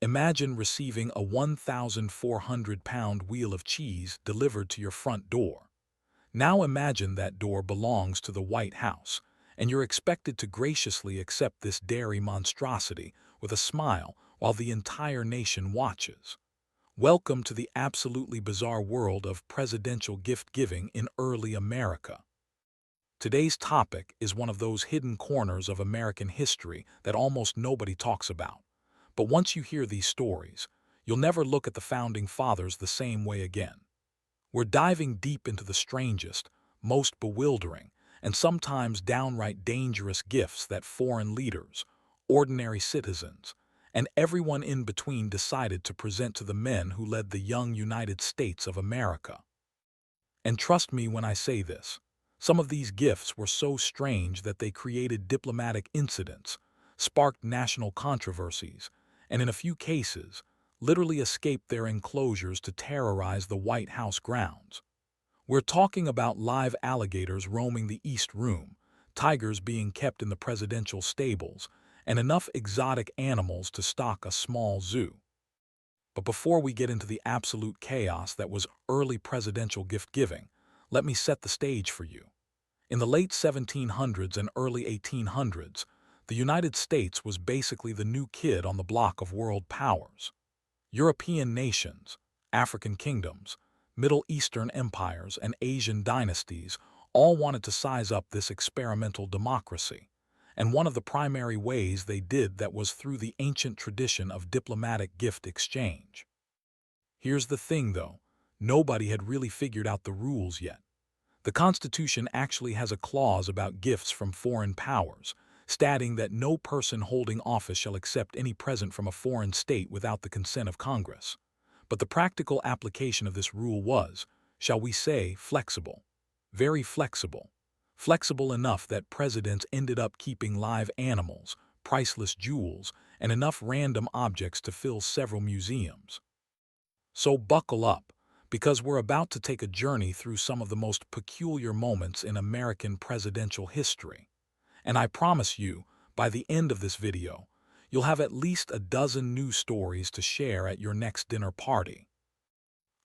Imagine receiving a 1,400-pound wheel of cheese delivered to your front door. Now imagine that door belongs to the White House, and you're expected to graciously accept this dairy monstrosity with a smile while the entire nation watches. Welcome to the absolutely bizarre world of presidential gift-giving in early America. Today's topic is one of those hidden corners of American history that almost nobody talks about. But once you hear these stories, you'll never look at the Founding Fathers the same way again. We're diving deep into the strangest, most bewildering, and sometimes downright dangerous gifts that foreign leaders, ordinary citizens, and everyone in between decided to present to the men who led the young United States of America. And trust me when I say this, some of these gifts were so strange that they created diplomatic incidents, sparked national controversies, and in a few cases, literally escaped their enclosures to terrorize the White House grounds. We're talking about live alligators roaming the East Room, tigers being kept in the presidential stables, and enough exotic animals to stock a small zoo. But before we get into the absolute chaos that was early presidential gift-giving, let me set the stage for you. In the late 1700s and early 1800s, the United States was basically the new kid on the block of world powers. European nations, African kingdoms, Middle Eastern empires, and Asian dynasties all wanted to size up this experimental democracy. And one of the primary ways they did that was through the ancient tradition of diplomatic gift exchange. Here's the thing, though. Nobody had really figured out the rules yet. The Constitution actually has a clause about gifts from foreign powers, stating that no person holding office shall accept any present from a foreign state without the consent of Congress. But the practical application of this rule was, shall we say, flexible. Very flexible. Flexible enough that presidents ended up keeping live animals, priceless jewels, and enough random objects to fill several museums. So buckle up, because we're about to take a journey through some of the most peculiar moments in American presidential history. And I promise you, by the end of this video, you'll have at least a dozen new stories to share at your next dinner party.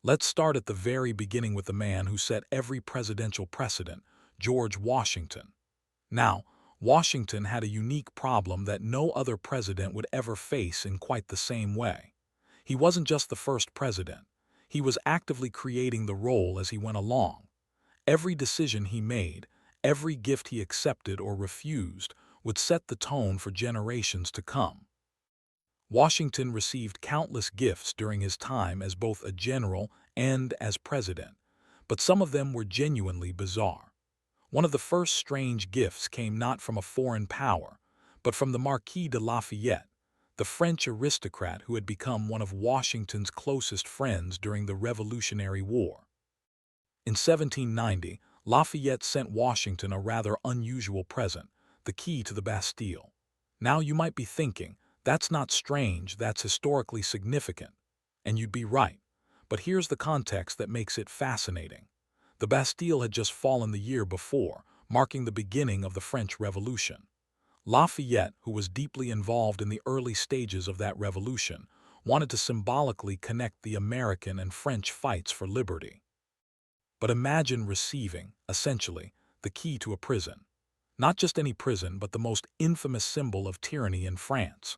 Let's start at the very beginning with the man who set every presidential precedent, George Washington. Now, Washington had a unique problem that no other president would ever face in quite the same way. He wasn't just the first president. He was actively creating the role as he went along. Every decision he made, every gift he accepted or refused, would set the tone for generations to come. Washington received countless gifts during his time as both a general and as president, but some of them were genuinely bizarre. One of the first strange gifts came not from a foreign power, but from the Marquis de Lafayette, the French aristocrat who had become one of Washington's closest friends during the Revolutionary War. In 1790, Lafayette sent Washington a rather unusual present, the key to the Bastille. Now you might be thinking, that's not strange, that's historically significant. And you'd be right. But here's the context that makes it fascinating. The Bastille had just fallen the year before, marking the beginning of the French Revolution. Lafayette, who was deeply involved in the early stages of that revolution, wanted to symbolically connect the American and French fights for liberty. But imagine receiving, essentially, the key to a prison. Not just any prison, but the most infamous symbol of tyranny in France.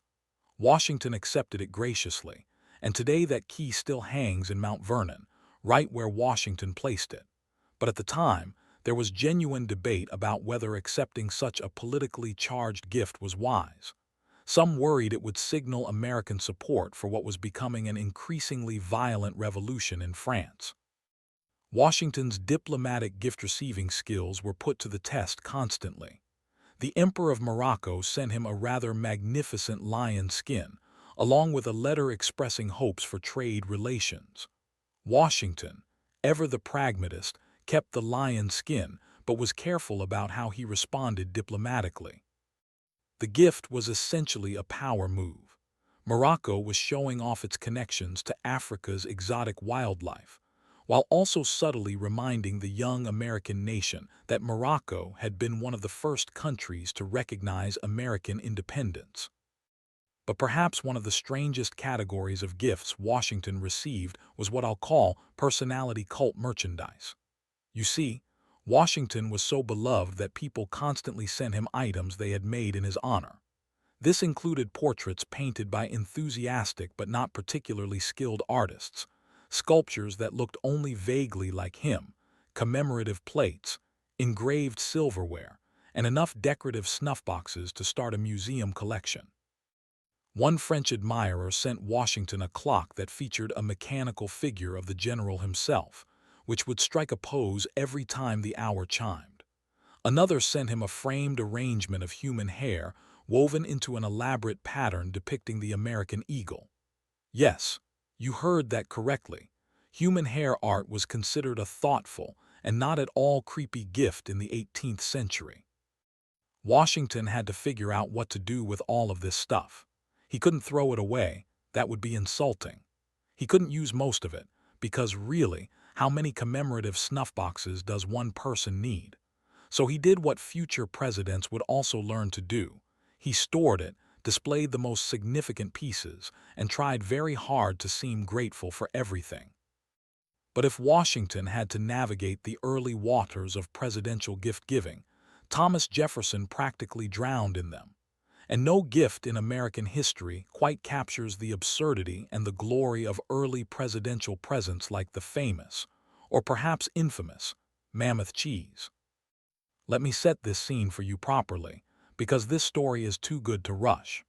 Washington accepted it graciously, and today that key still hangs in Mount Vernon, right where Washington placed it. But at the time, there was genuine debate about whether accepting such a politically charged gift was wise. Some worried it would signal American support for what was becoming an increasingly violent revolution in France. Washington's diplomatic gift-receiving skills were put to the test constantly. The Emperor of Morocco sent him a rather magnificent lion skin, along with a letter expressing hopes for trade relations. Washington, ever the pragmatist, kept the lion skin, but was careful about how he responded diplomatically. The gift was essentially a power move. Morocco was showing off its connections to Africa's exotic wildlife, while also subtly reminding the young American nation that Morocco had been one of the first countries to recognize American independence. But perhaps one of the strangest categories of gifts Washington received was what I'll call personality cult merchandise. You see, Washington was so beloved that people constantly sent him items they had made in his honor. This included portraits painted by enthusiastic but not particularly skilled artists, sculptures that looked only vaguely like him, commemorative plates, engraved silverware, and enough decorative snuff boxes to start a museum collection. One French admirer sent Washington a clock that featured a mechanical figure of the general himself, which would strike a pose every time the hour chimed. Another sent him a framed arrangement of human hair woven into an elaborate pattern depicting the American eagle. Yes, you heard that correctly. Human hair art was considered a thoughtful and not at all creepy gift in the 18th century. Washington had to figure out what to do with all of this stuff. He couldn't throw it away, that would be insulting. He couldn't use most of it, because really, how many commemorative snuff boxes does one person need? So he did what future presidents would also learn to do. He stored it, displayed the most significant pieces, and tried very hard to seem grateful for everything. But if Washington had to navigate the early waters of presidential gift-giving, Thomas Jefferson practically drowned in them. And no gift in American history quite captures the absurdity and the glory of early presidential presents like the famous, or perhaps infamous, mammoth cheese. Let me set this scene for you properly, because this story is too good to rush.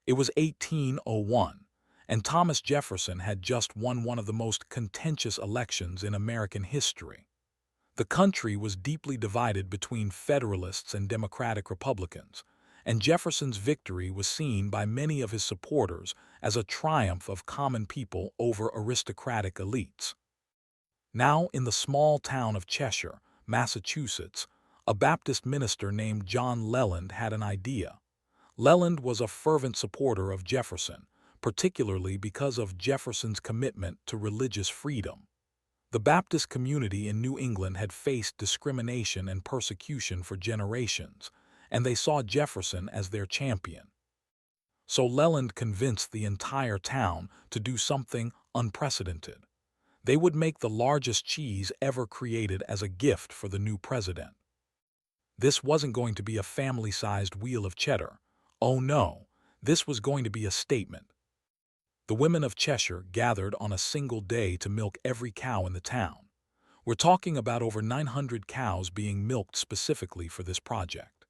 It was 1801, and Thomas Jefferson had just won one of the most contentious elections in American history. The country was deeply divided between Federalists and Democratic Republicans, and Jefferson's victory was seen by many of his supporters as a triumph of common people over aristocratic elites. Now, in the small town of Cheshire, Massachusetts, a Baptist minister named John Leland had an idea. Leland was a fervent supporter of Jefferson, particularly because of Jefferson's commitment to religious freedom. The Baptist community in New England had faced discrimination and persecution for generations, and they saw Jefferson as their champion. So Leland convinced the entire town to do something unprecedented. They would make the largest cheese ever created as a gift for the new president. This wasn't going to be a family-sized wheel of cheddar. Oh no, this was going to be a statement. The women of Cheshire gathered on a single day to milk every cow in the town. We're talking about over 900 cows being milked specifically for this project.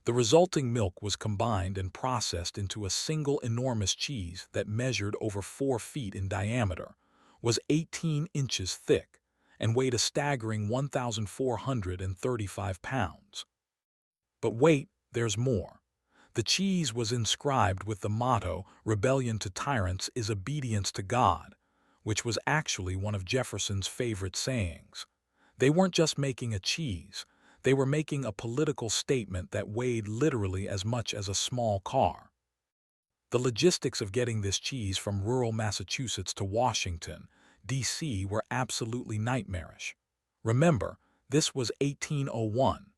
The resulting milk was combined and processed into a single enormous cheese that measured over 4 feet in diameter, was 18 inches thick, and weighed a staggering 1,435 pounds. But wait, there's more. The cheese was inscribed with the motto, "Rebellion to tyrants is obedience to God," which was actually one of Jefferson's favorite sayings. They weren't just making a cheese. They were making a political statement that weighed literally as much as a small car. The logistics of getting this cheese from rural Massachusetts to Washington, D.C. were absolutely nightmarish. Remember, this was 1801.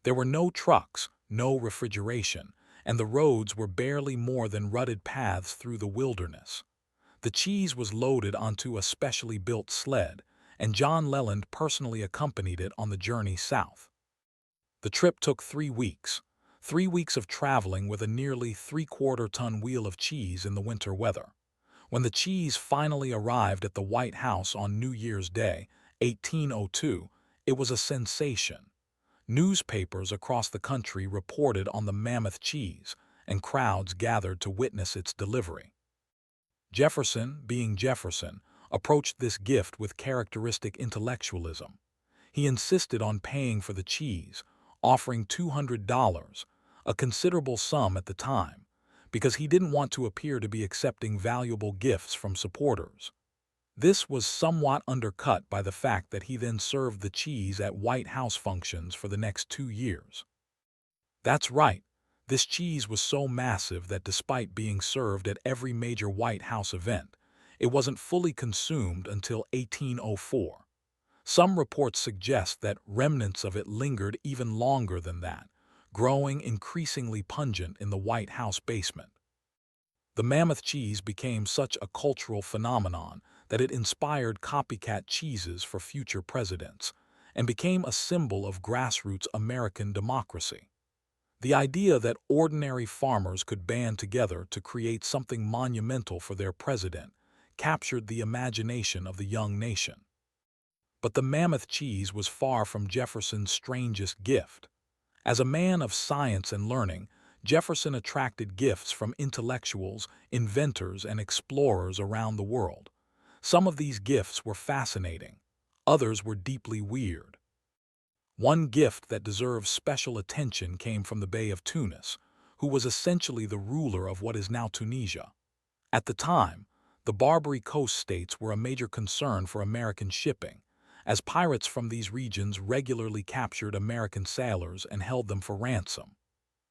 There were no trucks, no refrigeration, and the roads were barely more than rutted paths through the wilderness. The cheese was loaded onto a specially built sled, and John Leland personally accompanied it on the journey south. The trip took 3 weeks. 3 weeks of traveling with a nearly 3/4-ton wheel of cheese in the winter weather. When the cheese finally arrived at the White House on New Year's Day, 1802, it was a sensation. Newspapers across the country reported on the mammoth cheese, and crowds gathered to witness its delivery. Jefferson, being Jefferson, approached this gift with characteristic intellectualism. He insisted on paying for the cheese, offering $200, a considerable sum at the time, because he didn't want to appear to be accepting valuable gifts from supporters. This was somewhat undercut by the fact that he then served the cheese at White House functions for the next 2 years. That's right, this cheese was so massive that despite being served at every major White House event, it wasn't fully consumed until 1804. Some reports suggest that remnants of it lingered even longer than that, growing increasingly pungent in the White House basement. The mammoth cheese became such a cultural phenomenon that it inspired copycat cheeses for future presidents and became a symbol of grassroots American democracy. The idea that ordinary farmers could band together to create something monumental for their president captured the imagination of the young nation. But the mammoth cheese was far from Jefferson's strangest gift. As a man of science and learning, Jefferson attracted gifts from intellectuals, inventors, and explorers around the world. Some of these gifts were fascinating, others were deeply weird. One gift that deserves special attention came from the Bey of Tunis, who was essentially the ruler of what is now Tunisia. At the time, the Barbary Coast states were a major concern for American shipping, as pirates from these regions regularly captured American sailors and held them for ransom.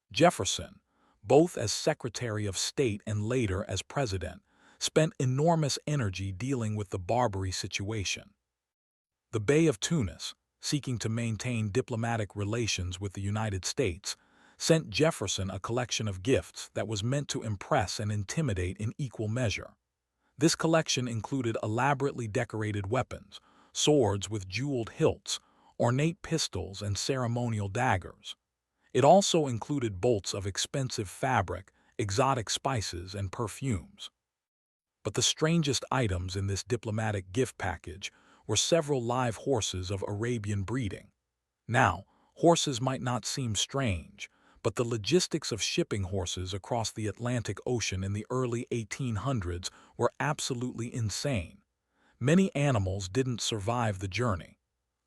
Jefferson, both as Secretary of State and later as President, spent enormous energy dealing with the Barbary situation. The Bey of Tunis, seeking to maintain diplomatic relations with the United States, sent Jefferson a collection of gifts that was meant to impress and intimidate in equal measure. This collection included elaborately decorated weapons, swords with jeweled hilts, ornate pistols, and ceremonial daggers. It also included bolts of expensive fabric, exotic spices, and perfumes. But the strangest items in this diplomatic gift package were several live horses of Arabian breeding. Now, horses might not seem strange, but the logistics of shipping horses across the Atlantic Ocean in the early 1800s were absolutely insane. Many animals didn't survive the journey.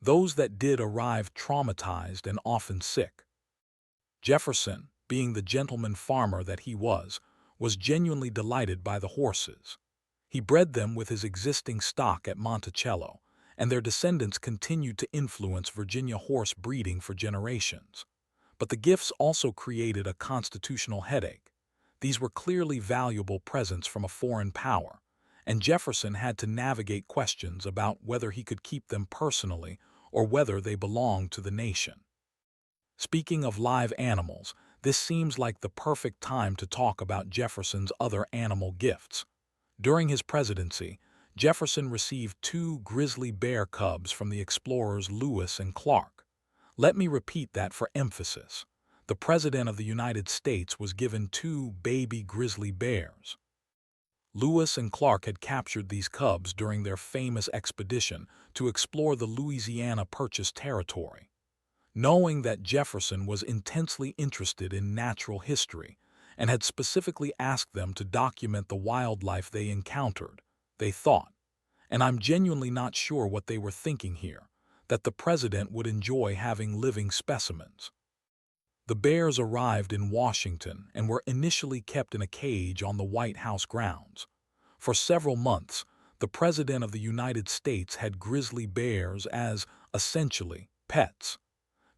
Those that did arrived traumatized and often sick. Jefferson, being the gentleman farmer that he was genuinely delighted by the horses. He bred them with his existing stock at Monticello, and their descendants continued to influence Virginia horse breeding for generations. But the gifts also created a constitutional headache. These were clearly valuable presents from a foreign power, and Jefferson had to navigate questions about whether he could keep them personally or whether they belonged to the nation. Speaking of live animals, this seems like the perfect time to talk about Jefferson's other animal gifts. During his presidency, Jefferson received 2 grizzly bear cubs from the explorers Lewis and Clark. Let me repeat that for emphasis. The President of the United States was given 2 baby grizzly bears. Lewis and Clark had captured these cubs during their famous expedition to explore the Louisiana Purchase territory. Knowing that Jefferson was intensely interested in natural history and had specifically asked them to document the wildlife they encountered, they thought, and I'm genuinely not sure what they were thinking here, that the president would enjoy having living specimens. The bears arrived in Washington and were initially kept in a cage on the White House grounds. For several months, the President of the United States had grizzly bears as, essentially, pets.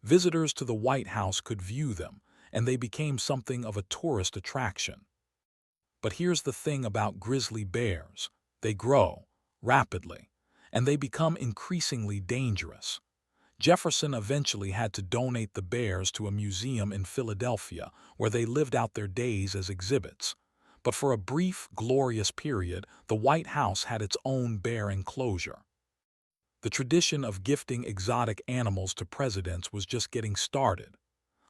Visitors to the White House could view them, and they became something of a tourist attraction. But here's the thing about grizzly bears: they grow rapidly, and they become increasingly dangerous. Jefferson eventually had to donate the bears to a museum in Philadelphia, where they lived out their days as exhibits. But for a brief, glorious period, the White House had its own bear enclosure. The tradition of gifting exotic animals to presidents was just getting started.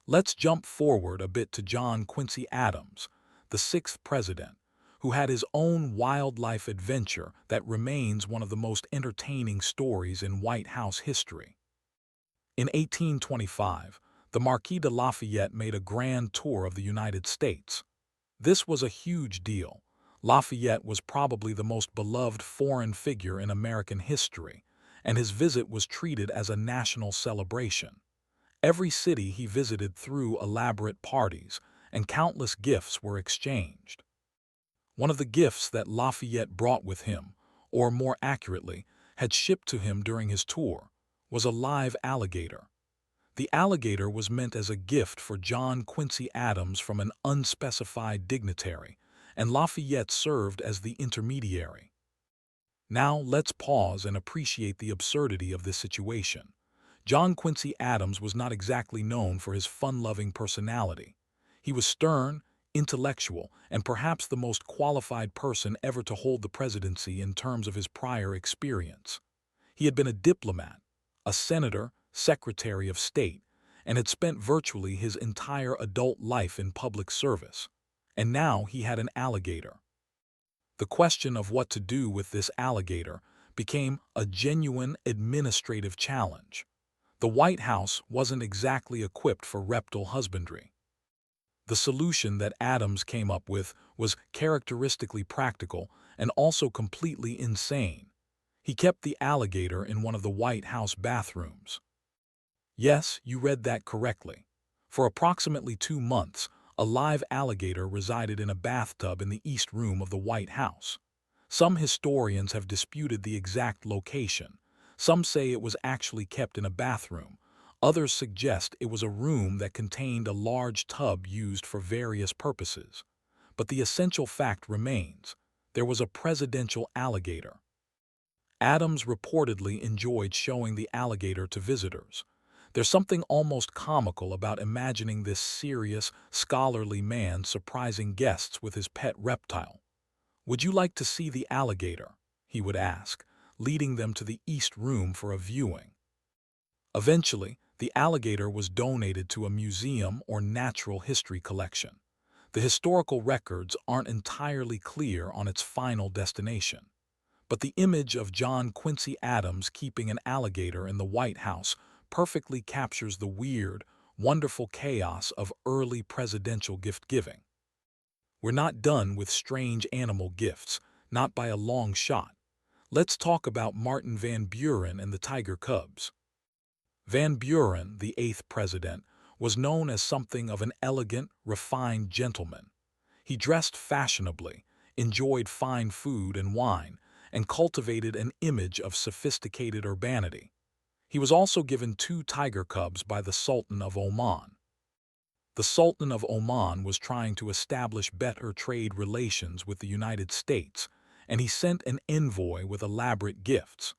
Let's jump forward a bit to John Quincy Adams, the 6th president, who had his own wildlife adventure that remains one of the most entertaining stories in White House history. In 1825, the Marquis de Lafayette made a grand tour of the United States. This was a huge deal. Lafayette was probably the most beloved foreign figure in American history, and his visit was treated as a national celebration. Every city he visited threw elaborate parties, and countless gifts were exchanged. One of the gifts that Lafayette brought with him, or more accurately, had shipped to him during his tour, was a live alligator. The alligator was meant as a gift for John Quincy Adams from an unspecified dignitary, and Lafayette served as the intermediary. Now let's pause and appreciate the absurdity of this situation. John Quincy Adams was not exactly known for his fun-loving personality. He was stern, intellectual, and perhaps the most qualified person ever to hold the presidency in terms of his prior experience. He had been a diplomat, a senator, secretary of state, and had spent virtually his entire adult life in public service. And now he had an alligator. The question of what to do with this alligator became a genuine administrative challenge. The White House wasn't exactly equipped for reptile husbandry. The solution that Adams came up with was characteristically practical and also completely insane. He kept the alligator in one of the White House bathrooms. Yes, you read that correctly. For approximately 2 months, a live alligator resided in a bathtub in the East Room of the White House. Some historians have disputed the exact location. Some say it was actually kept in a bathroom. Others suggest it was a room that contained a large tub used for various purposes. But the essential fact remains: there was a presidential alligator. Adams reportedly enjoyed showing the alligator to visitors. There's something almost comical about imagining this serious, scholarly man surprising guests with his pet reptile. "Would you like to see the alligator?" he would ask, leading them to the East Room for a viewing. Eventually, the alligator was donated to a museum or natural history collection. The historical records aren't entirely clear on its final destination. But the image of John Quincy Adams keeping an alligator in the White House perfectly captures the weird, wonderful chaos of early presidential gift-giving. We're not done with strange animal gifts, not by a long shot. Let's talk about Martin Van Buren and the tiger cubs. Van Buren, the 8th president, was known as something of an elegant, refined gentleman. He dressed fashionably, enjoyed fine food and wine, and cultivated an image of sophisticated urbanity. He was also given 2 tiger cubs by the Sultan of Oman. The Sultan of Oman was trying to establish better trade relations with the United States, and he sent an envoy with elaborate gifts.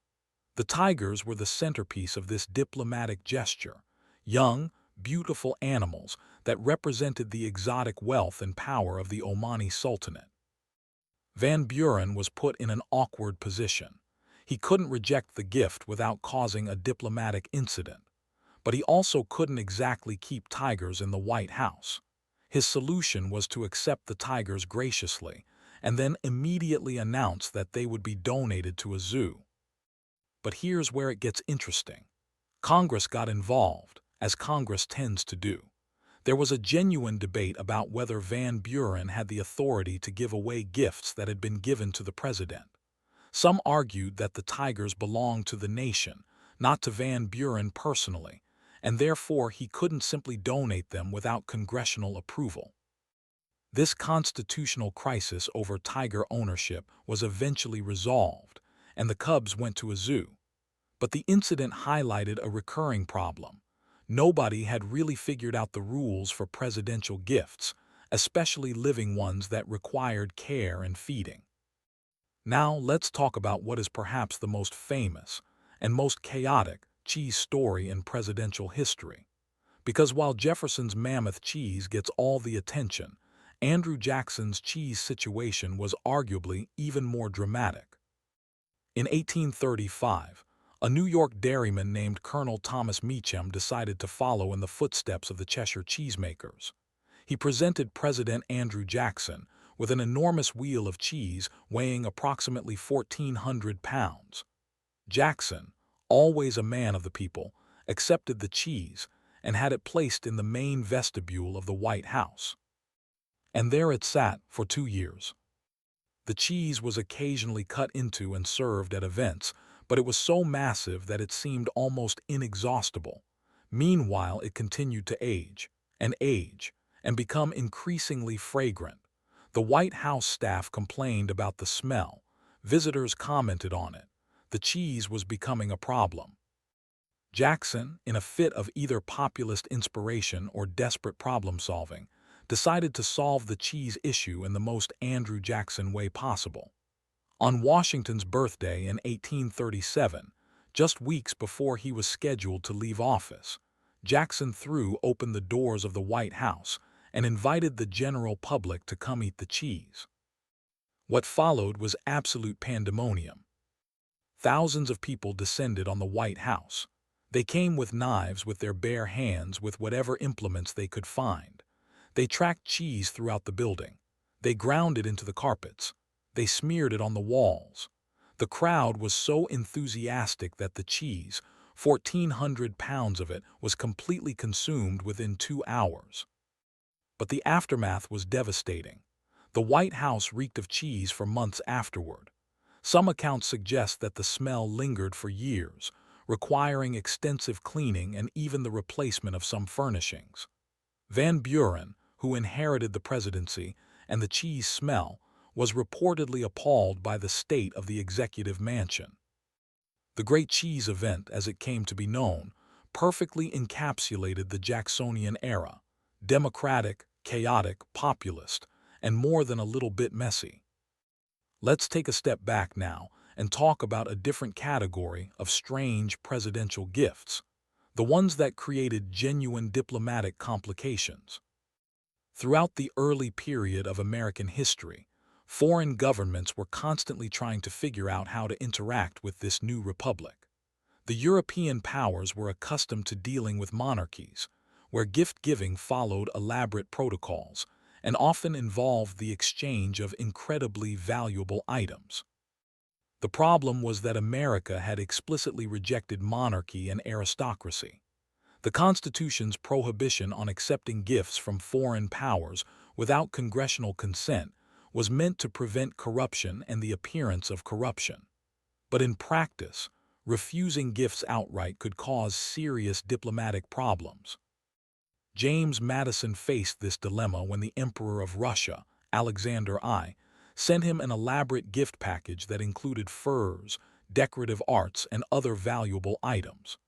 The tigers were the centerpiece of this diplomatic gesture, young, beautiful animals that represented the exotic wealth and power of the Omani Sultanate. Van Buren was put in an awkward position. He couldn't reject the gift without causing a diplomatic incident, but he also couldn't exactly keep tigers in the White House. His solution was to accept the tigers graciously and then immediately announce that they would be donated to a zoo. But here's where it gets interesting. Congress got involved, as Congress tends to do. There was a genuine debate about whether Van Buren had the authority to give away gifts that had been given to the president. Some argued that the tigers belonged to the nation, not to Van Buren personally, and therefore he couldn't simply donate them without congressional approval. This constitutional crisis over tiger ownership was eventually resolved, and the cubs went to a zoo. But the incident highlighted a recurring problem. Nobody had really figured out the rules for presidential gifts, especially living ones that required care and feeding. Now let's talk about what is perhaps the most famous and most chaotic cheese story in presidential history. Because while Jefferson's mammoth cheese gets all the attention, Andrew Jackson's cheese situation was arguably even more dramatic. In 1835, a New York dairyman named Colonel Thomas Meacham decided to follow in the footsteps of the Cheshire cheesemakers. He presented President Andrew Jackson with an enormous wheel of cheese weighing approximately 1,400 pounds. Jackson, always a man of the people, accepted the cheese and had it placed in the main vestibule of the White House. And there it sat for 2 years. The cheese was occasionally cut into and served at events, but it was so massive that it seemed almost inexhaustible. Meanwhile, it continued to age, and become increasingly fragrant. The White House staff complained about the smell. Visitors commented on it. The cheese was becoming a problem. Jackson, in a fit of either populist inspiration or desperate problem-solving, decided to solve the cheese issue in the most Andrew Jackson way possible. On Washington's birthday in 1837, just weeks before he was scheduled to leave office, Jackson threw open the doors of the White House and invited the general public to come eat the cheese. What followed was absolute pandemonium. Thousands of people descended on the White House. They came with knives, with their bare hands, with whatever implements they could find. They tracked cheese throughout the building. They ground it into the carpets. They smeared it on the walls. The crowd was so enthusiastic that the cheese, 1,400 pounds of it, was completely consumed within 2 hours. But the aftermath was devastating. The White House reeked of cheese for months afterward. Some accounts suggest that the smell lingered for years, requiring extensive cleaning and even the replacement of some furnishings. Van Buren, who inherited the presidency and the cheese smell, was reportedly appalled by the state of the executive mansion. The Great Cheese Event, as it came to be known, perfectly encapsulated the Jacksonian era: democratic, chaotic, populist, and more than a little bit messy. Let's take a step back now and talk about a different category of strange presidential gifts, the ones that created genuine diplomatic complications. Throughout the early period of American history, foreign governments were constantly trying to figure out how to interact with this new republic. The European powers were accustomed to dealing with monarchies, where gift-giving followed elaborate protocols and often involved the exchange of incredibly valuable items. The problem was that America had explicitly rejected monarchy and aristocracy. The Constitution's prohibition on accepting gifts from foreign powers without congressional consent was meant to prevent corruption and the appearance of corruption. But in practice, refusing gifts outright could cause serious diplomatic problems. James Madison faced this dilemma when the Emperor of Russia, Alexander I, sent him an elaborate gift package that included furs, decorative arts, and other valuable items.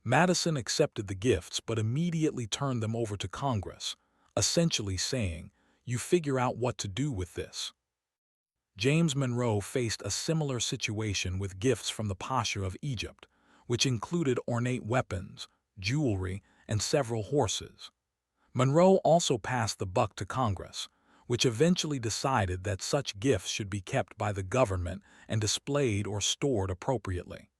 Madison accepted the gifts but immediately turned them over to Congress, essentially saying, "You figure out what to do with this." James Monroe faced a similar situation with gifts from the Pasha of Egypt, which included ornate weapons, jewelry, and several horses. Monroe also passed the buck to Congress, which eventually decided that such gifts should be kept by the government and displayed or stored appropriately.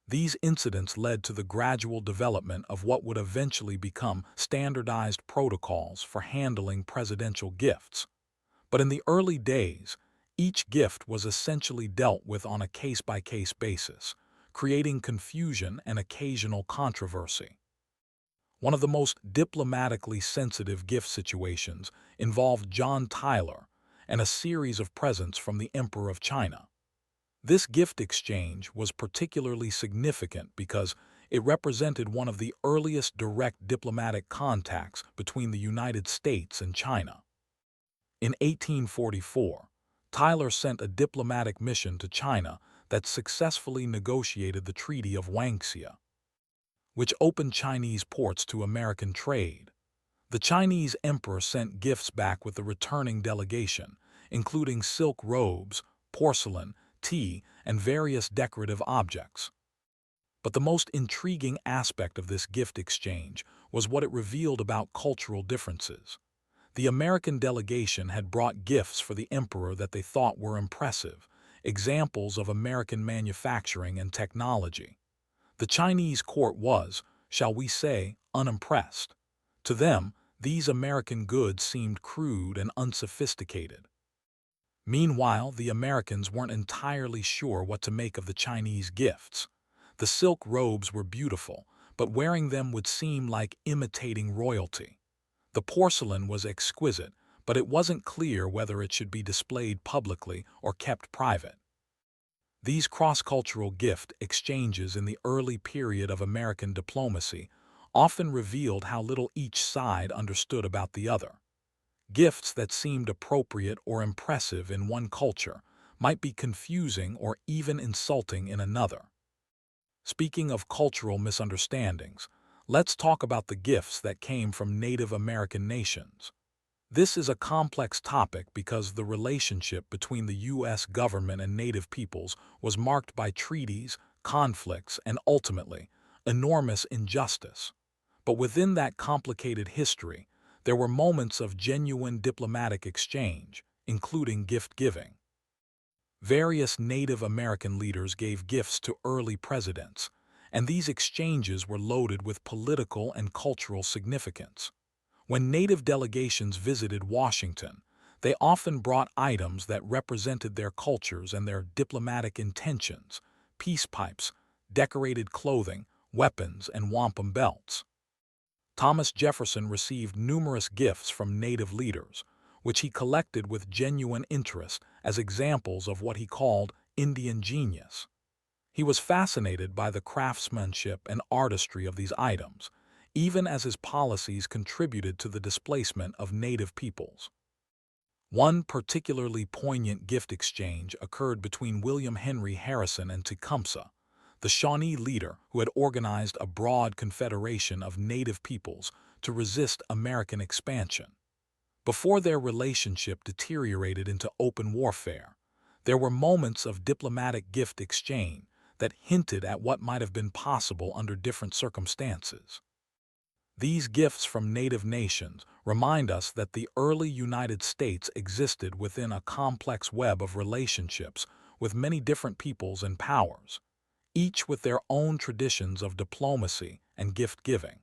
These incidents led to the gradual development of what would eventually become standardized protocols for handling presidential gifts. But in the early days, each gift was essentially dealt with on a case-by-case basis, creating confusion and occasional controversy. One of the most diplomatically sensitive gift situations involved John Tyler and a series of presents from the Emperor of China. This gift exchange was particularly significant because it represented one of the earliest direct diplomatic contacts between the United States and China. In 1844, Tyler sent a diplomatic mission to China that successfully negotiated the Treaty of Wangxia, which opened Chinese ports to American trade. The Chinese emperor sent gifts back with the returning delegation, including silk robes, porcelain, tea, and various decorative objects. But the most intriguing aspect of this gift exchange was what it revealed about cultural differences. The American delegation had brought gifts for the emperor that they thought were impressive, examples of American manufacturing and technology. The Chinese court was, shall we say, unimpressed. To them, these American goods seemed crude and unsophisticated. Meanwhile, the Americans weren't entirely sure what to make of the Chinese gifts. The silk robes were beautiful, but wearing them would seem like imitating royalty. The porcelain was exquisite, but it wasn't clear whether it should be displayed publicly or kept private. These cross-cultural gift exchanges in the early period of American diplomacy often revealed how little each side understood about the other. Gifts that seemed appropriate or impressive in one culture might be confusing or even insulting in another. Speaking of cultural misunderstandings, let's talk about the gifts that came from Native American nations. This is a complex topic because the relationship between the U.S. government and Native peoples was marked by treaties, conflicts, and ultimately, enormous injustice. But within that complicated history, there were moments of genuine diplomatic exchange, including gift-giving. Various Native American leaders gave gifts to early presidents, and these exchanges were loaded with political and cultural significance. When Native delegations visited Washington, they often brought items that represented their cultures and their diplomatic intentions: peace pipes, decorated clothing, weapons, and wampum belts. Thomas Jefferson received numerous gifts from Native leaders, which he collected with genuine interest as examples of what he called Indian genius. He was fascinated by the craftsmanship and artistry of these items, even as his policies contributed to the displacement of Native peoples. One particularly poignant gift exchange occurred between William Henry Harrison and Tecumseh, the Shawnee leader who had organized a broad confederation of Native peoples to resist American expansion. Before their relationship deteriorated into open warfare, there were moments of diplomatic gift exchange that hinted at what might have been possible under different circumstances. These gifts from Native nations remind us that the early United States existed within a complex web of relationships with many different peoples and powers, each with their own traditions of diplomacy and gift-giving.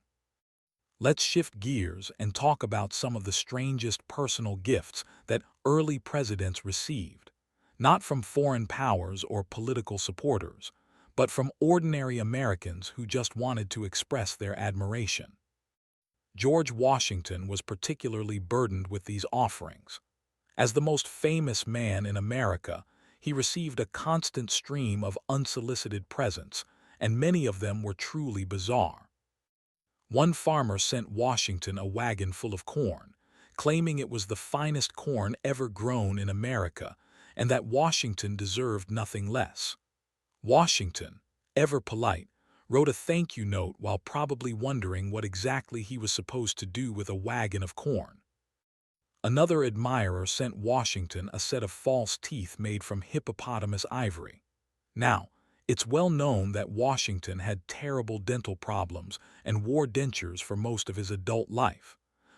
Let's shift gears and talk about some of the strangest personal gifts that early presidents received, not from foreign powers or political supporters, but from ordinary Americans who just wanted to express their admiration. George Washington was particularly burdened with these offerings. As the most famous man in America, he received a constant stream of unsolicited presents, and many of them were truly bizarre. One farmer sent Washington a wagon full of corn, claiming it was the finest corn ever grown in America and that Washington deserved nothing less. Washington, ever polite, wrote a thank you note while probably wondering what exactly he was supposed to do with a wagon of corn. Another admirer sent Washington a set of false teeth made from hippopotamus ivory. Now, it's well known that Washington had terrible dental problems and wore dentures for most of his adult life,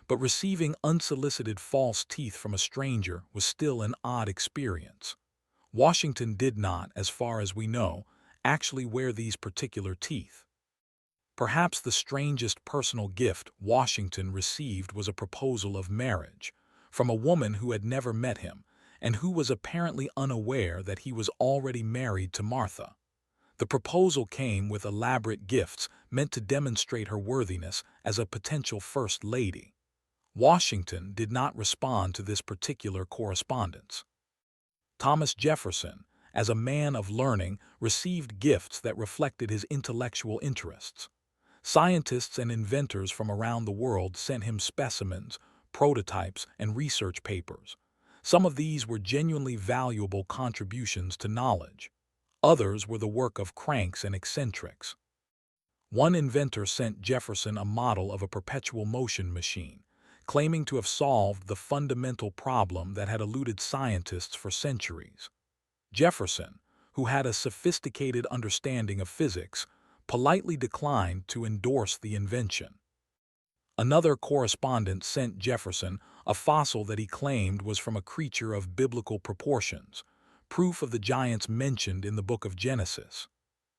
but receiving unsolicited false teeth from a stranger was still an odd experience. Washington did not, as far as we know, actually wear these particular teeth. Perhaps the strangest personal gift Washington received was a proposal of marriage from a woman who had never met him and who was apparently unaware that he was already married to Martha. The proposal came with elaborate gifts meant to demonstrate her worthiness as a potential first lady. Washington did not respond to this particular correspondence. Thomas Jefferson, as a man of learning, received gifts that reflected his intellectual interests. Scientists and inventors from around the world sent him specimens, prototypes, and research papers. Some of these were genuinely valuable contributions to knowledge. Others were the work of cranks and eccentrics. One inventor sent Jefferson a model of a perpetual motion machine, claiming to have solved the fundamental problem that had eluded scientists for centuries. Jefferson, who had a sophisticated understanding of physics, politely declined to endorse the invention. Another correspondent sent Jefferson a fossil that he claimed was from a creature of biblical proportions, proof of the giants mentioned in the book of Genesis.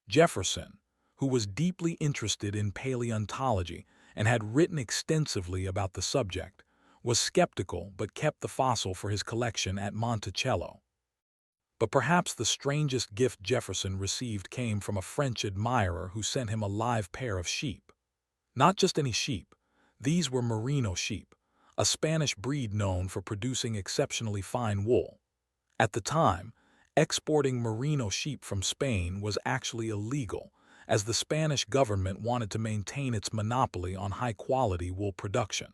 Jefferson, who was deeply interested in paleontology and had written extensively about the subject, was skeptical but kept the fossil for his collection at Monticello. But perhaps the strangest gift Jefferson received came from a French admirer who sent him a live pair of sheep. Not just any sheep, these were merino sheep, a Spanish breed known for producing exceptionally fine wool. At the time, exporting merino sheep from Spain was actually illegal, as the Spanish government wanted to maintain its monopoly on high-quality wool production.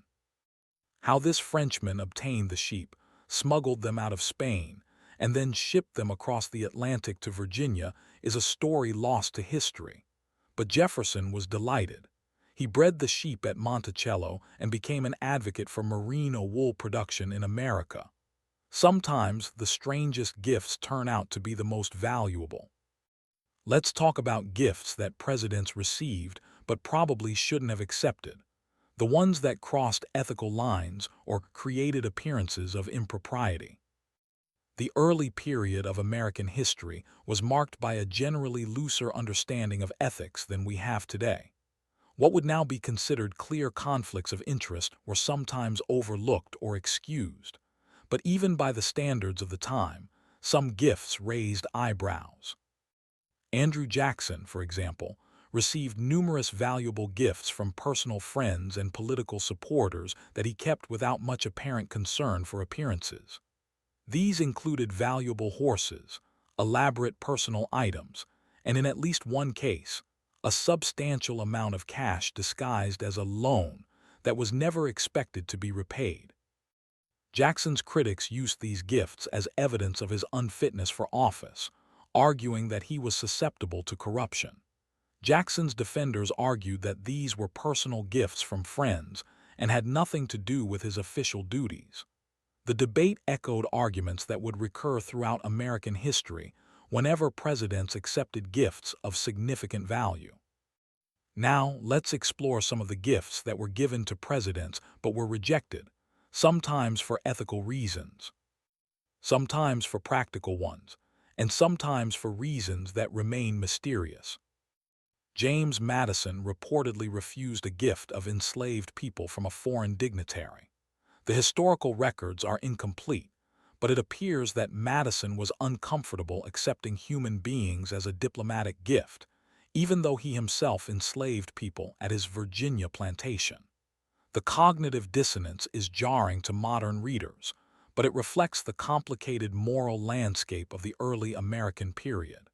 How this Frenchman obtained the sheep, smuggled them out of Spain, and then shipped them across the Atlantic to Virginia is a story lost to history. But Jefferson was delighted. He bred the sheep at Monticello and became an advocate for merino wool production in America. Sometimes the strangest gifts turn out to be the most valuable. Let's talk about gifts that presidents received but probably shouldn't have accepted. the ones that crossed ethical lines or created appearances of impropriety. The early period of American history was marked by a generally looser understanding of ethics than we have today. What would now be considered clear conflicts of interest were sometimes overlooked or excused. But even by the standards of the time, some gifts raised eyebrows. Andrew Jackson, for example, received numerous valuable gifts from personal friends and political supporters that he kept without much apparent concern for appearances. These included valuable horses, elaborate personal items, and in at least one case, a substantial amount of cash disguised as a loan that was never expected to be repaid. Jackson's critics used these gifts as evidence of his unfitness for office, arguing that he was susceptible to corruption. Jackson's defenders argued that these were personal gifts from friends and had nothing to do with his official duties. The debate echoed arguments that would recur throughout American history whenever presidents accepted gifts of significant value. Now, let's explore some of the gifts that were given to presidents but were rejected, sometimes for ethical reasons, sometimes for practical ones, and sometimes for reasons that remain mysterious. James Madison reportedly refused a gift of enslaved people from a foreign dignitary. The historical records are incomplete, but it appears that Madison was uncomfortable accepting human beings as a diplomatic gift, even though he himself enslaved people at his Virginia plantation. The cognitive dissonance is jarring to modern readers, but it reflects the complicated moral landscape of the early American period.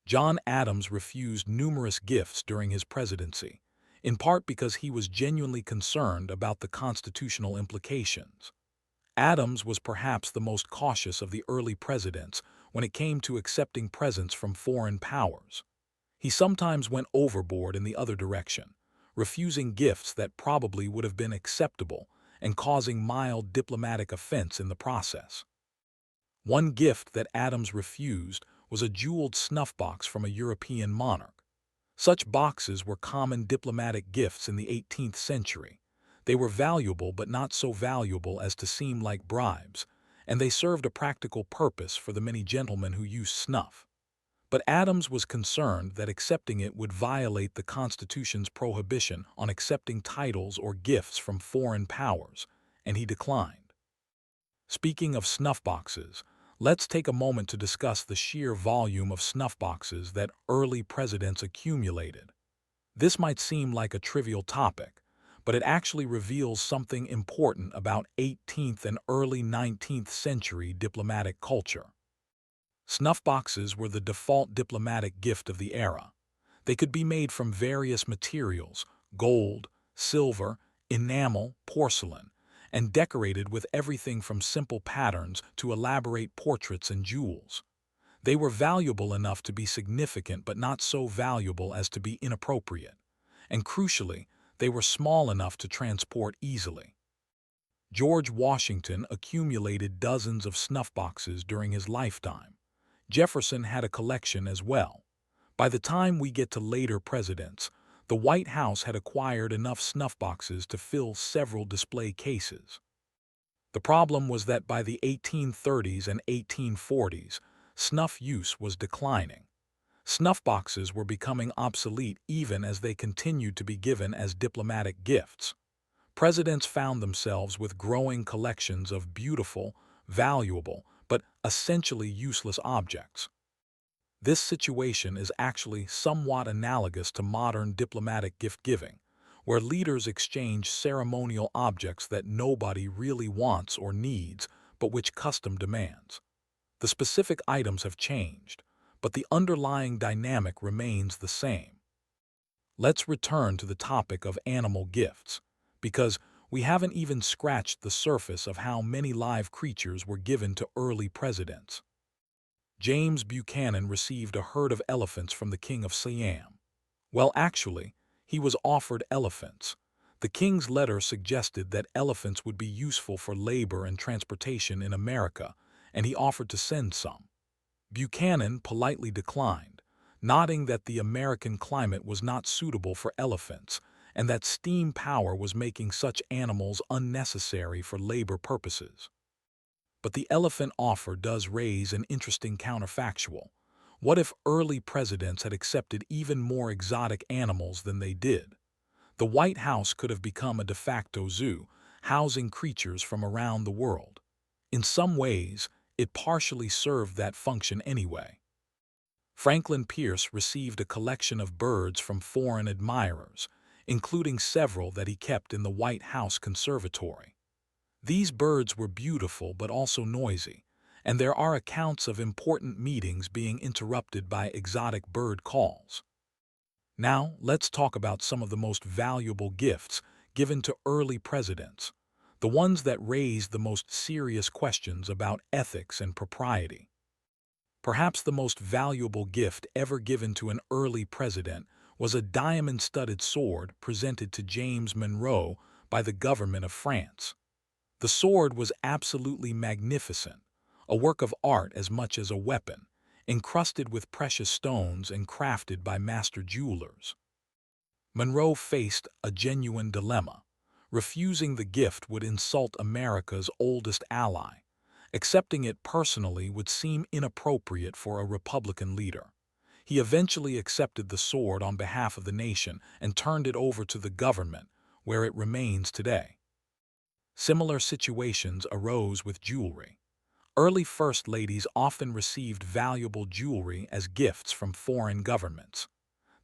John Adams refused numerous gifts during his presidency, in part because he was genuinely concerned about the constitutional implications. Adams was perhaps the most cautious of the early presidents when it came to accepting presents from foreign powers. He sometimes went overboard in the other direction, refusing gifts that probably would have been acceptable and causing mild diplomatic offense in the process. One gift that Adams refused was a jeweled snuff box from a European monarch. Such boxes were common diplomatic gifts in the 18th century. They were valuable but not so valuable as to seem like bribes, and they served a practical purpose for the many gentlemen who used snuff. But Adams was concerned that accepting it would violate the Constitution's prohibition on accepting titles or gifts from foreign powers, and he declined. Speaking of snuff boxes, let's take a moment to discuss the sheer volume of snuff boxes that early presidents accumulated. This might seem like a trivial topic, but it actually reveals something important about 18th and early 19th century diplomatic culture. Snuff boxes were the default diplomatic gift of the era. They could be made from various materials: gold, silver, enamel, porcelain, and decorated with everything from simple patterns to elaborate portraits and jewels. They were valuable enough to be significant but not so valuable as to be inappropriate. And crucially, they were small enough to transport easily. George Washington accumulated dozens of snuff boxes during his lifetime. Jefferson had a collection as well. By the time we get to later presidents, the White House had acquired enough snuff boxes to fill several display cases. The problem was that by the 1830s and 1840s, snuff use was declining. Snuff boxes were becoming obsolete even as they continued to be given as diplomatic gifts. Presidents found themselves with growing collections of beautiful, valuable, but essentially useless objects. This situation is actually somewhat analogous to modern diplomatic gift-giving, where leaders exchange ceremonial objects that nobody really wants or needs, but which custom demands. The specific items have changed, but the underlying dynamic remains the same. Let's return to the topic of animal gifts, because we haven't even scratched the surface of how many live creatures were given to early presidents. James Buchanan received a herd of elephants from the King of Siam. Well, actually, he was offered elephants. The king's letter suggested that elephants would be useful for labor and transportation in America, and he offered to send some. Buchanan politely declined, noting that the American climate was not suitable for elephants, and that steam power was making such animals unnecessary for labor purposes. But the elephant offer does raise an interesting counterfactual. What if early presidents had accepted even more exotic animals than they did? The White House could have become a de facto zoo, housing creatures from around the world. In some ways, it partially served that function anyway. Franklin Pierce received a collection of birds from foreign admirers, including several that he kept in the White House Conservatory. These birds were beautiful but also noisy, and there are accounts of important meetings being interrupted by exotic bird calls. Now, let's talk about some of the most valuable gifts given to early presidents, the ones that raised the most serious questions about ethics and propriety. Perhaps the most valuable gift ever given to an early president was a diamond-studded sword presented to James Monroe by the government of France. The sword was absolutely magnificent, a work of art as much as a weapon, encrusted with precious stones and crafted by master jewelers. Monroe faced a genuine dilemma. Refusing the gift would insult America's oldest ally. Accepting it personally would seem inappropriate for a Republican leader. He eventually accepted the sword on behalf of the nation and turned it over to the government, where it remains today. Similar situations arose with jewelry. Early First Ladies often received valuable jewelry as gifts from foreign governments.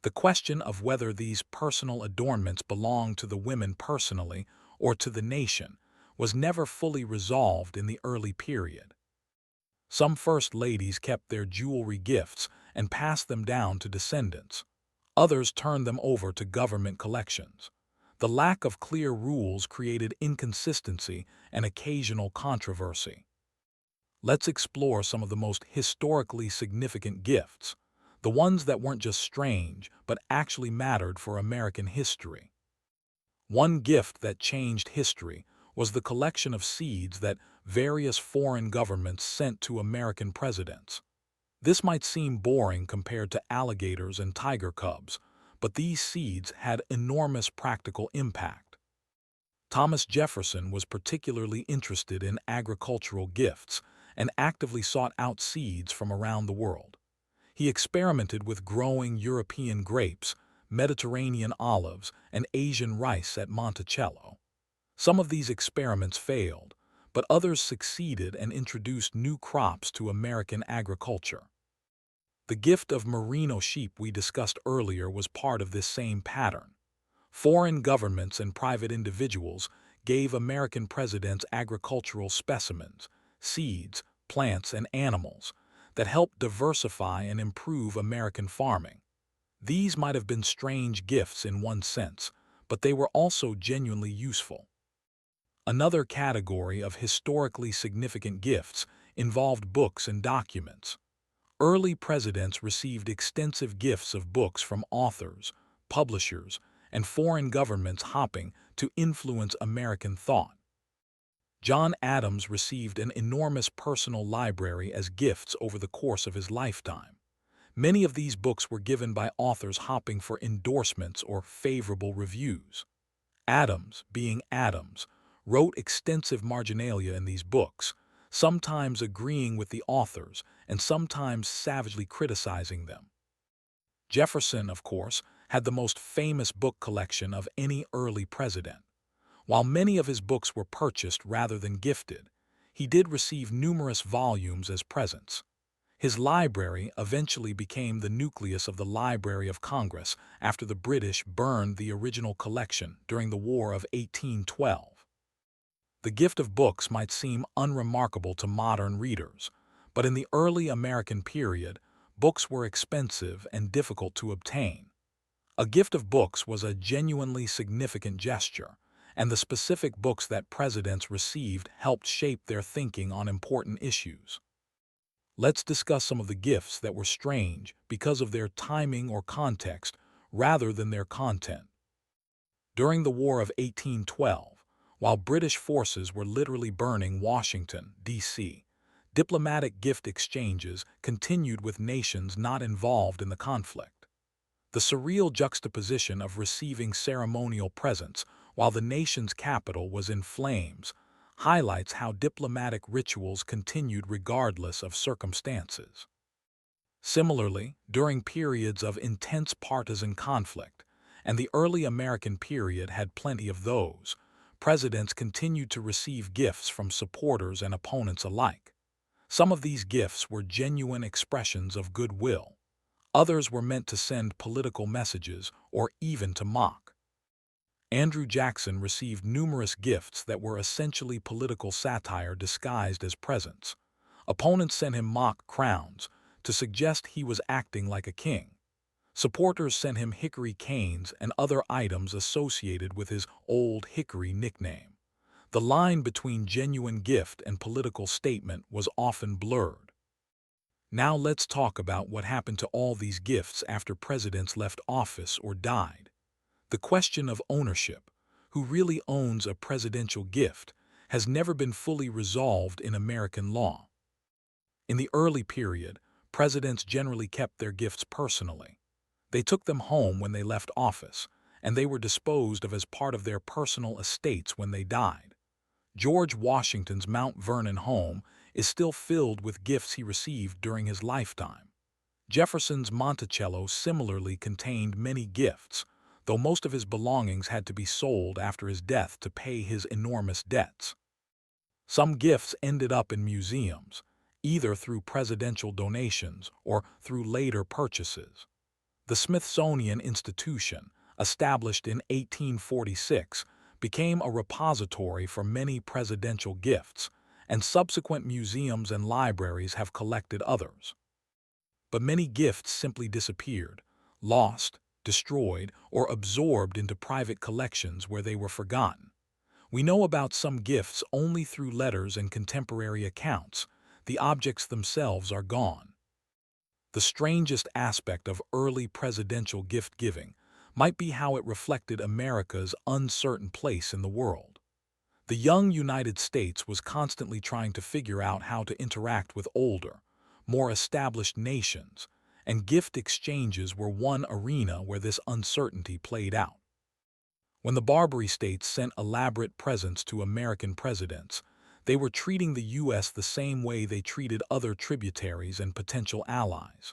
The question of whether these personal adornments belonged to the women personally or to the nation was never fully resolved in the early period. Some First Ladies kept their jewelry gifts and passed them down to descendants. Others turned them over to government collections. The lack of clear rules created inconsistency and occasional controversy. Let's explore some of the most historically significant gifts, the ones that weren't just strange, but actually mattered for American history. One gift that changed history was the collection of seeds that various foreign governments sent to American presidents. This might seem boring compared to alligators and tiger cubs, but these seeds had enormous practical impact. Thomas Jefferson was particularly interested in agricultural gifts and actively sought out seeds from around the world. He experimented with growing European grapes, Mediterranean olives, and Asian rice at Monticello. Some of these experiments failed, but others succeeded and introduced new crops to American agriculture. The gift of merino sheep we discussed earlier was part of this same pattern. Foreign governments and private individuals gave American presidents agricultural specimens, seeds, plants, and animals that helped diversify and improve American farming. These might have been strange gifts in one sense, but they were also genuinely useful. Another category of historically significant gifts involved books and documents. Early presidents received extensive gifts of books from authors, publishers, and foreign governments hoping to influence American thought. John Adams received an enormous personal library as gifts over the course of his lifetime. Many of these books were given by authors hoping for endorsements or favorable reviews. Adams, being Adams, wrote extensive marginalia in these books, sometimes agreeing with the authors and sometimes savagely criticizing them. Jefferson, of course, had the most famous book collection of any early president. While many of his books were purchased rather than gifted, he did receive numerous volumes as presents. His library eventually became the nucleus of the Library of Congress after the British burned the original collection during the War of 1812. The gift of books might seem unremarkable to modern readers, but in the early American period, books were expensive and difficult to obtain. A gift of books was a genuinely significant gesture, and the specific books that presidents received helped shape their thinking on important issues. Let's discuss some of the gifts that were strange because of their timing or context rather than their content. During the War of 1812, while British forces were literally burning Washington, D.C., diplomatic gift exchanges continued with nations not involved in the conflict. The surreal juxtaposition of receiving ceremonial presents while the nation's capital was in flames highlights how diplomatic rituals continued regardless of circumstances. Similarly, during periods of intense partisan conflict, and the early American period had plenty of those, presidents continued to receive gifts from supporters and opponents alike. Some of these gifts were genuine expressions of goodwill. Others were meant to send political messages or even to mock. Andrew Jackson received numerous gifts that were essentially political satire disguised as presents. Opponents sent him mock crowns to suggest he was acting like a king. Supporters sent him hickory canes and other items associated with his Old Hickory nickname. The line between genuine gift and political statement was often blurred. Now let's talk about what happened to all these gifts after presidents left office or died. The question of ownership, who really owns a presidential gift, has never been fully resolved in American law. In the early period, presidents generally kept their gifts personally. They took them home when they left office, and they were disposed of as part of their personal estates when they died. George Washington's Mount Vernon home is still filled with gifts he received during his lifetime. Jefferson's Monticello similarly contained many gifts, though most of his belongings had to be sold after his death to pay his enormous debts. Some gifts ended up in museums, either through presidential donations or through later purchases. The Smithsonian Institution, established in 1846, became a repository for many presidential gifts, and subsequent museums and libraries have collected others. But many gifts simply disappeared, lost, destroyed, or absorbed into private collections where they were forgotten. We know about some gifts only through letters and contemporary accounts. The objects themselves are gone. The strangest aspect of early presidential gift-giving might be how it reflected America's uncertain place in the world. The young United States was constantly trying to figure out how to interact with older, more established nations, and gift exchanges were one arena where this uncertainty played out. When the Barbary States sent elaborate presents to American presidents, they were treating the U.S. the same way they treated other tributaries and potential allies.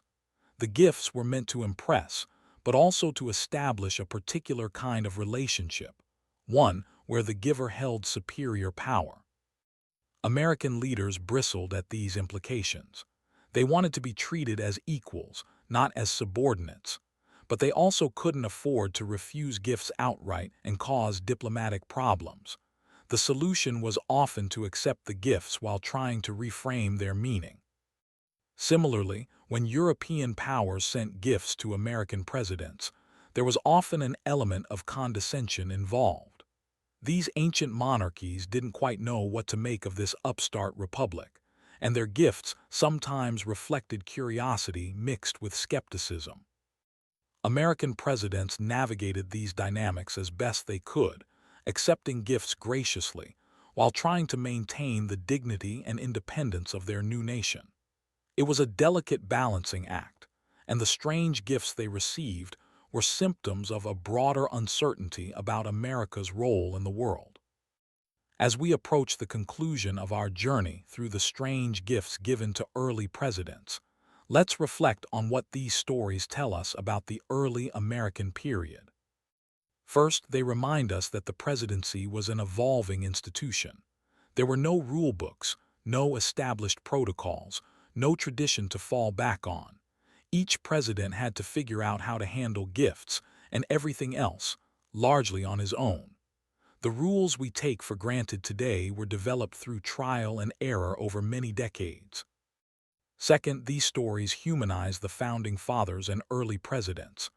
The gifts were meant to impress, but also to establish a particular kind of relationship, one where the giver held superior power. American leaders bristled at these implications. They wanted to be treated as equals, not as subordinates, but they also couldn't afford to refuse gifts outright and cause diplomatic problems. The solution was often to accept the gifts while trying to reframe their meaning. Similarly, when European powers sent gifts to American presidents, there was often an element of condescension involved. These ancient monarchies didn't quite know what to make of this upstart republic, and their gifts sometimes reflected curiosity mixed with skepticism. American presidents navigated these dynamics as best they could, accepting gifts graciously, while trying to maintain the dignity and independence of their new nation. It was a delicate balancing act, and the strange gifts they received were symptoms of a broader uncertainty about America's role in the world. As we approach the conclusion of our journey through the strange gifts given to early presidents, let's reflect on what these stories tell us about the early American period. First, they remind us that the presidency was an evolving institution. There were no rule books, no established protocols, no tradition to fall back on. Each president had to figure out how to handle gifts and everything else, largely on his own. The rules we take for granted today were developed through trial and error over many decades. Second, these stories humanize the founding fathers and early presidents.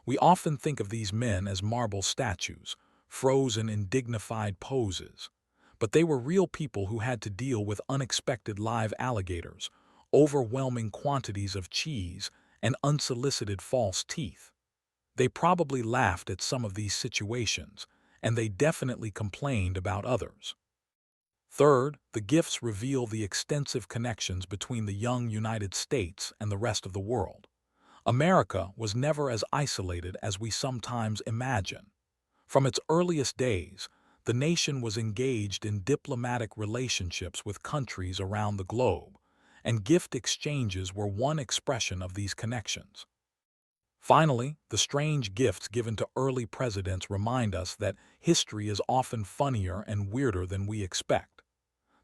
We often think of these men as marble statues, frozen in dignified poses. But they were real people who had to deal with unexpected live alligators, overwhelming quantities of cheese, and unsolicited false teeth. They probably laughed at some of these situations, and they definitely complained about others. Third, the gifts reveal the extensive connections between the young United States and the rest of the world. America was never as isolated as we sometimes imagine. From its earliest days, the nation was engaged in diplomatic relationships with countries around the globe, and gift exchanges were one expression of these connections. Finally, the strange gifts given to early presidents remind us that history is often funnier and weirder than we expect.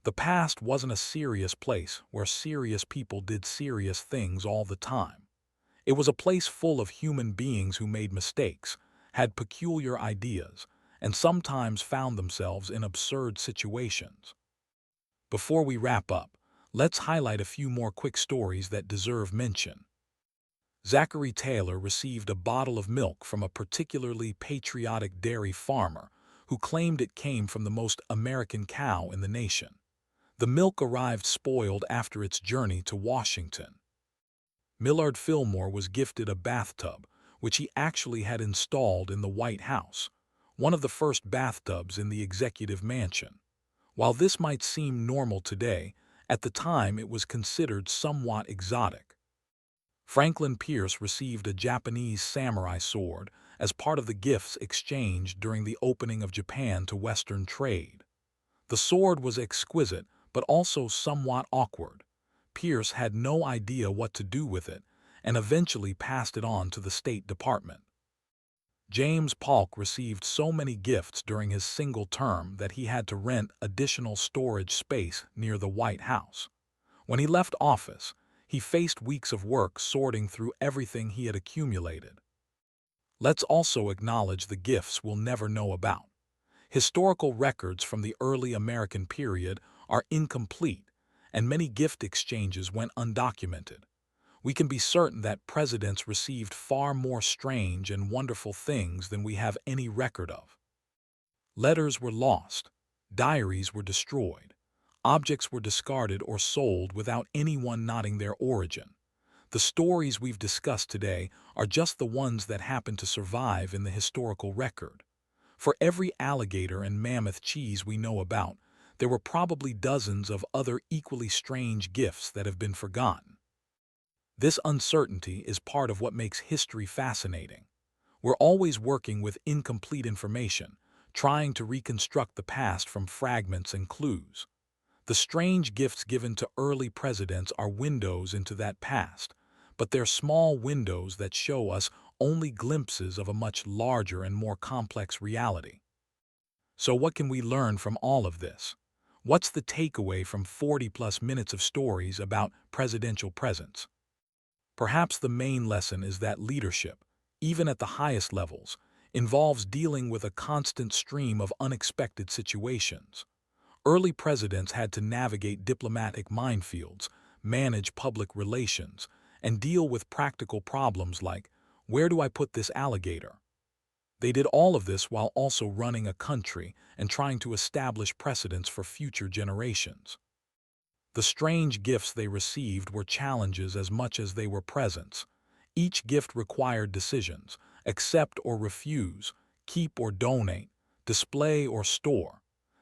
The past wasn't a serious place where serious people did serious things all the time. It was a place full of human beings who made mistakes, had peculiar ideas, and sometimes found themselves in absurd situations. Before we wrap up, let's highlight a few more quick stories that deserve mention. Zachary Taylor received a bottle of milk from a particularly patriotic dairy farmer who claimed it came from the most American cow in the nation. The milk arrived spoiled after its journey to Washington. Millard Fillmore was gifted a bathtub, which he actually had installed in the White House, one of the first bathtubs in the executive mansion. While this might seem normal today, at the time it was considered somewhat exotic. Franklin Pierce received a Japanese samurai sword as part of the gifts exchanged during the opening of Japan to Western trade. The sword was exquisite, but also somewhat awkward. Pierce had no idea what to do with it and eventually passed it on to the State Department. James Polk received so many gifts during his single term that he had to rent additional storage space near the White House. When he left office, he faced weeks of work sorting through everything he had accumulated. Let's also acknowledge the gifts we'll never know about. Historical records from the early American period are incomplete, and many gift exchanges went undocumented. We can be certain that presidents received far more strange and wonderful things than we have any record of. Letters were lost, diaries were destroyed, objects were discarded or sold without anyone noting their origin. The stories we've discussed today are just the ones that happen to survive in the historical record. For every alligator and mammoth cheese we know about, there were probably dozens of other equally strange gifts that have been forgotten. This uncertainty is part of what makes history fascinating. We're always working with incomplete information, trying to reconstruct the past from fragments and clues. The strange gifts given to early presidents are windows into that past, but they're small windows that show us only glimpses of a much larger and more complex reality. So what can we learn from all of this? What's the takeaway from 40-plus minutes of stories about presidential presents? Perhaps the main lesson is that leadership, even at the highest levels, involves dealing with a constant stream of unexpected situations. Early presidents had to navigate diplomatic minefields, manage public relations, and deal with practical problems like, where do I put this alligator? They did all of this while also running a country and trying to establish precedents for future generations. The strange gifts they received were challenges as much as they were presents. Each gift required decisions: accept or refuse, keep or donate, display or store.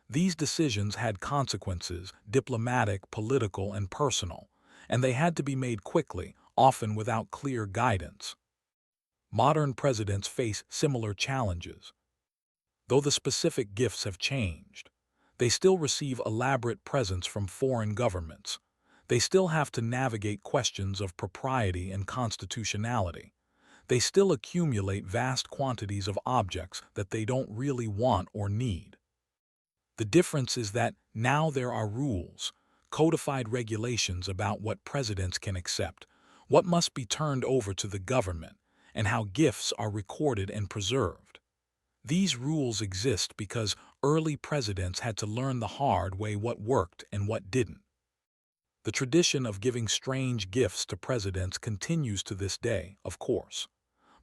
These decisions had consequences, diplomatic, political, and personal, and they had to be made quickly, often without clear guidance. Modern presidents face similar challenges. Though the specific gifts have changed, they still receive elaborate presents from foreign governments. They still have to navigate questions of propriety and constitutionality. They still accumulate vast quantities of objects that they don't really want or need. The difference is that now there are rules, codified regulations about what presidents can accept, what must be turned over to the government, and how gifts are recorded and preserved. These rules exist because early presidents had to learn the hard way what worked and what didn't. The tradition of giving strange gifts to presidents continues to this day, of course.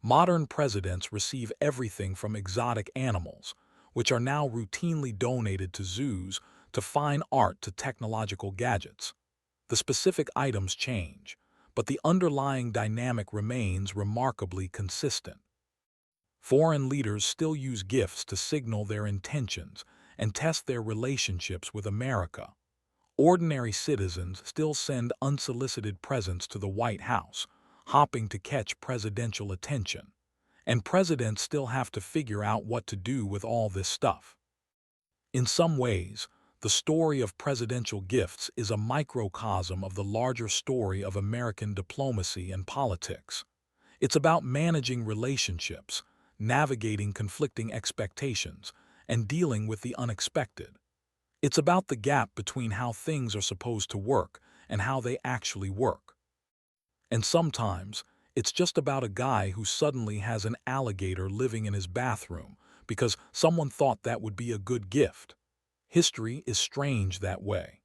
Modern presidents receive everything from exotic animals, which are now routinely donated to zoos, to fine art to technological gadgets. The specific items change, but the underlying dynamic remains remarkably consistent. Foreign leaders still use gifts to signal their intentions and test their relationships with America. Ordinary citizens still send unsolicited presents to the White House, hopping to catch presidential attention. And presidents still have to figure out what to do with all this stuff. In some ways, the story of presidential gifts is a microcosm of the larger story of American diplomacy and politics. It's about managing relationships, navigating conflicting expectations, and dealing with the unexpected. It's about the gap between how things are supposed to work and how they actually work. And sometimes, it's just about a guy who suddenly has an alligator living in his bathroom because someone thought that would be a good gift. History is strange that way.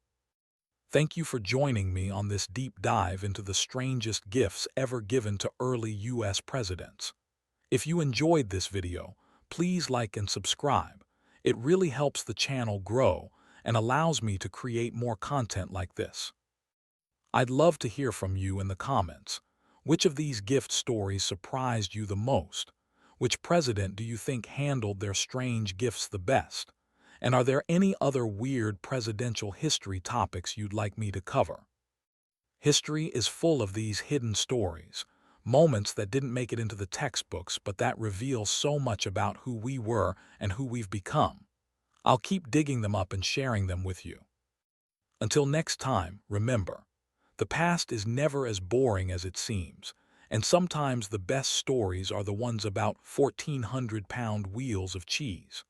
Thank you for joining me on this deep dive into the strangest gifts ever given to early U.S. presidents. If you enjoyed this video, please like and subscribe. It really helps the channel grow and allows me to create more content like this. I'd love to hear from you in the comments. Which of these gift stories surprised you the most? Which president do you think handled their strange gifts the best? And are there any other weird presidential history topics you'd like me to cover? History is full of these hidden stories, moments that didn't make it into the textbooks but that reveal so much about who we were and who we've become. I'll keep digging them up and sharing them with you. Until next time, remember, the past is never as boring as it seems, and sometimes the best stories are the ones about 1,400-pound wheels of cheese.